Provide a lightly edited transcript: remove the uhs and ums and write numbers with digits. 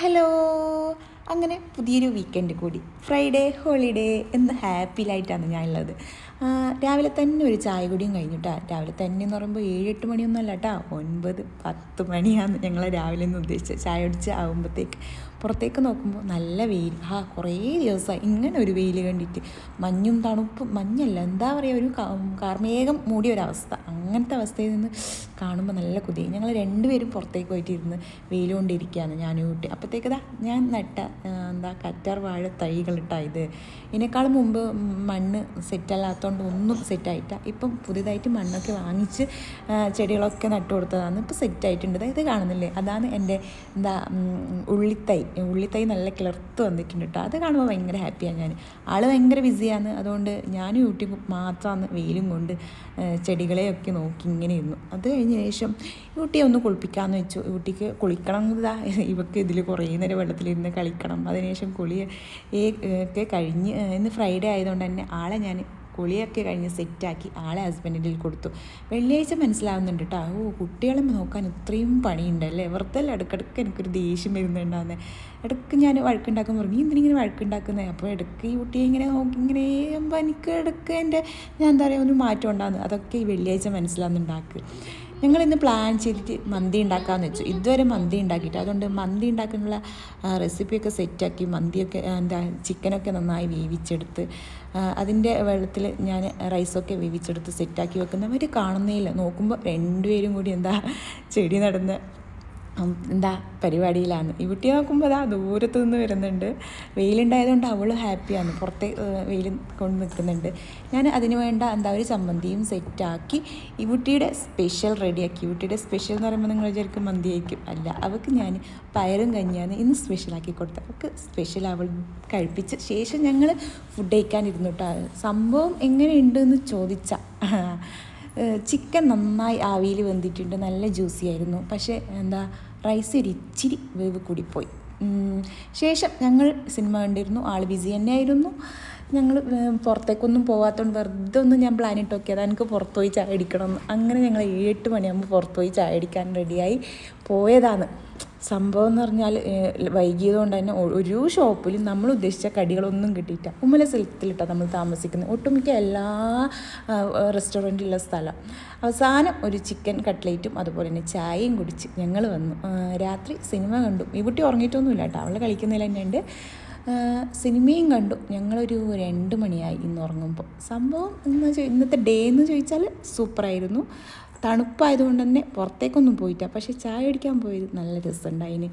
Hello. അങ്ങനെ പുതിയൊരു weekend കൂടി, ഫ്രൈഡേ ഹോളിഡേ എന്ന് ഹാപ്പിയിലായിട്ടാണ് ഞാനുള്ളത്. രാവിലെ തന്നെ ഒരു ചായ കുടിയും കഴിഞ്ഞിട്ടാ. രാവിലെ തന്നെ എന്ന് പറയുമ്പോൾ 7-8 മണിയൊന്നും അല്ല കേട്ടോ, 9-10 മണിയാണ് ഞങ്ങൾ രാവിലെ എന്ന് ഉദ്ദേശിച്ചത്. ചായ കുടിച്ച് ആകുമ്പോഴത്തേക്ക് പുറത്തേക്ക് നോക്കുമ്പോൾ നല്ല വെയിൽ. കുറേ ദിവസമായി ഇങ്ങനെ ഒരു വെയിൽ കണ്ടിട്ട്. മഞ്ഞും തണുപ്പും, മഞ്ഞല്ല എന്താ പറയുക, ഒരു കാർമേഘം മൂടിയ ഒരവസ്ഥ. അങ്ങനത്തെ അവസ്ഥയിൽ നിന്ന് കാണുമ്പോൾ നല്ല കൊതി. ഞങ്ങൾ രണ്ടുപേരും പുറത്തേക്ക് പോയിട്ടിരുന്ന് വെയിൽ കൊണ്ടിരിക്കുകയാണ് ഞാനും കുട്ടി. അപ്പോഴത്തേക്കതാ ഞാൻ നട്ട കറ്റാർ വാഴ തൈകളിട്ടായത്. ഇതിനേക്കാളും മുമ്പ് മണ്ണ് സെറ്റല്ലാത്തതുകൊണ്ട് ഒന്നും സെറ്റായിട്ട. ഇപ്പം പുതിയതായിട്ട് മണ്ണൊക്കെ വാങ്ങിച്ച് ചെടികളൊക്കെ നട്ടു കൊടുത്തതാണ്. ഇപ്പോൾ സെറ്റായിട്ടുണ്ട്. ഇത് കാണുന്നില്ലേ, അതാണ് എൻ്റെ ഉള്ളിത്തൈ നല്ല കിളർത്ത് വന്നിട്ടുണ്ട് കേട്ടോ. അത് കാണുമ്പോൾ ഭയങ്കര ഹാപ്പിയാണ് ഞാൻ. ആൾ ഭയങ്കര ബിസിയാണ്. അതുകൊണ്ട് ഞാനും യൂട്യൂബ് മാത്രമാണ് വെയിലും കൊണ്ട് ചെടികളെയൊക്കെ നോക്കി ഇങ്ങനെ ഇരുന്നു. അത് കഴിഞ്ഞ ശേഷം ഊട്ടിയെ ഒന്ന് കുളിപ്പിക്കാമെന്ന് വെച്ചു. ഊട്ടിക്ക് കുളിക്കണം എന്നതാ, ഇവർക്ക് ഇതിൽ കുറേ നേരം വെള്ളത്തിലിരുന്ന് കളിക്കണം. അതിനുശേഷം ഒക്കെ കഴിഞ്ഞ്, ഇന്ന് ഫ്രൈഡേ ആയതുകൊണ്ട് തന്നെ ആളെ ഞാൻ കുളിയൊക്കെ കഴിഞ്ഞ് സെറ്റാക്കി ആളെ ഹസ്ബൻഡിൽ കൊടുത്തു. വെള്ളിയാഴ്ച മനസ്സിലാവുന്നുണ്ട് കേട്ടോ. കുട്ടികളെ നോക്കാൻ ഇത്രയും പണിയുണ്ടല്ലേ. വെറുതെ ഇടയ്ക്കിടയ്ക്ക് എനിക്കൊരു ദേഷ്യം വരുന്നുണ്ടാകുന്നത്. ഇടയ്ക്ക് ഞാൻ വഴക്കുണ്ടാക്കാൻ പറഞ്ഞു, നീ എന്തിനിങ്ങനെ വഴക്കുണ്ടാക്കുന്നത്? അപ്പോൾ ഇടയ്ക്ക് ഈ കുട്ടിയെ ഇങ്ങനെ നോക്കി ഇങ്ങനെ ചെയ്യുമ്പോൾ എനിക്ക് ഇടയ്ക്ക് ഞാൻ എന്താ പറയുക, ഒരു മാറ്റം ഉണ്ടാകുന്നു. അതൊക്കെ ഈ വെള്ളിയാഴ്ച മനസ്സിലാവുന്നുണ്ടാക്കുക. ഞങ്ങളിന്ന് പ്ലാൻ ചെയ്തിട്ട് മന്തി ഉണ്ടാക്കാമെന്ന് വെച്ചു. ഇതുവരെ മന്തി ഉണ്ടാക്കിയിട്ട്, അതുകൊണ്ട് മന്തി ഉണ്ടാക്കാനുള്ള റെസിപ്പിയൊക്കെ സെറ്റാക്കി. മന്തിയൊക്കെ ചിക്കനൊക്കെ നന്നായി വേവിച്ചെടുത്ത് അതിൻ്റെ വെള്ളത്തിൽ ഞാൻ റൈസൊക്കെ വേവിച്ചെടുത്ത് സെറ്റാക്കി വെക്കുന്നവർ കാണുന്നേയില്ല. നോക്കുമ്പോൾ രണ്ടുപേരും കൂടി ചെടി നടന്ന് പരിപാടിയിലാണ്. ഈ കുട്ടിയെ നോക്കുമ്പോൾ ദൂരത്തു നിന്ന് വരുന്നുണ്ട്. വെയിലുണ്ടായതുകൊണ്ട് അവൾ ഹാപ്പിയാണ്, പുറത്തെ വെയിൽ കൊണ്ട് നിൽക്കുന്നുണ്ട്. ഞാൻ അതിന് വേണ്ട ഒരു ചമ്മന്തിയും സെറ്റാക്കി ഈ കുട്ടിയുടെ സ്പെഷ്യൽ റെഡിയാക്കി. കുട്ടിയുടെ സ്പെഷ്യൽ എന്ന് പറയുമ്പോൾ നിങ്ങൾ വിചാരിക്കും മന്തി ആയിരിക്കും. അല്ല, അവൾക്ക് ഞാൻ പയറും കഞ്ഞിയാണ് ഇന്ന് സ്പെഷ്യലാക്കി കൊടുത്തത്. അവൾക്ക് സ്പെഷ്യൽ അവൾ കഴിപ്പിച്ച ശേഷം ഞങ്ങൾ ഫുഡ് കഴിക്കാനിരുന്നു കേട്ടോ. സംഭവം എങ്ങനെയുണ്ടെന്ന് ചോദിച്ചാൽ, ചിക്കൻ നന്നായി ആവിയിൽ വെന്തിട്ടുണ്ട്, നല്ല ജ്യൂസി ആയിരുന്നു. പക്ഷേ റൈസ് ഇച്ചിരി വേവ് കൂടിപ്പോയി. ശേഷം ഞങ്ങൾ സിനിമ കണ്ടിരുന്നു. ആൾ ബിസി തന്നെയായിരുന്നു. ഞങ്ങൾ പുറത്തേക്കൊന്നും പോകാത്തതുകൊണ്ട് വെറുതെ ഒന്ന് ഞാൻ പ്ലാനിട്ട് നോക്കിയത് എനിക്ക് പുറത്ത് പോയി ചായ അടിക്കണമെന്ന്. അങ്ങനെ ഞങ്ങൾ 7 മണിയാകുമ്പോൾ പുറത്ത് പോയി ചായ അടിക്കാൻ റെഡിയായി പോയതാണ്. സംഭവം എന്ന് പറഞ്ഞാൽ വൈകിയതുകൊണ്ട് തന്നെ ഒരു ഷോപ്പിലും നമ്മൾ ഉദ്ദേശിച്ച കടികളൊന്നും കിട്ടിയിട്ട. ഉമ്മല സ്ഥലത്തിലിട്ടാണ് നമ്മൾ താമസിക്കുന്നത്. ഒട്ടുമിക്ക എല്ലാ റെസ്റ്റോറൻറ്റിലുള്ള സ്ഥലം. അവസാനം ഒരു ചിക്കൻ കട്ട്ലേറ്റും അതുപോലെ തന്നെ ചായയും കുടിച്ച് ഞങ്ങൾ വന്നു. രാത്രി സിനിമ കണ്ടു. ഈ കുട്ടി ഉറങ്ങിയിട്ടൊന്നുമില്ല കേട്ടോ, അവളെ കളിക്കുന്നതിൽ തന്നെ ഉണ്ട്. സിനിമയും കണ്ടു. ഞങ്ങളൊരു 2 മണിയായി ഇന്ന് ഉറങ്ങുമ്പോൾ. സംഭവം ഇന്നത്തെ ഡേ എന്ന് ചോദിച്ചാൽ സൂപ്പറായിരുന്നു. തണുപ്പായതുകൊണ്ട് തന്നെ പുറത്തേക്കൊന്നും പോയിട്ടാണ്. പക്ഷേ ചായ അടിക്കാൻ പോയത് നല്ല രസമുണ്ടായിന്.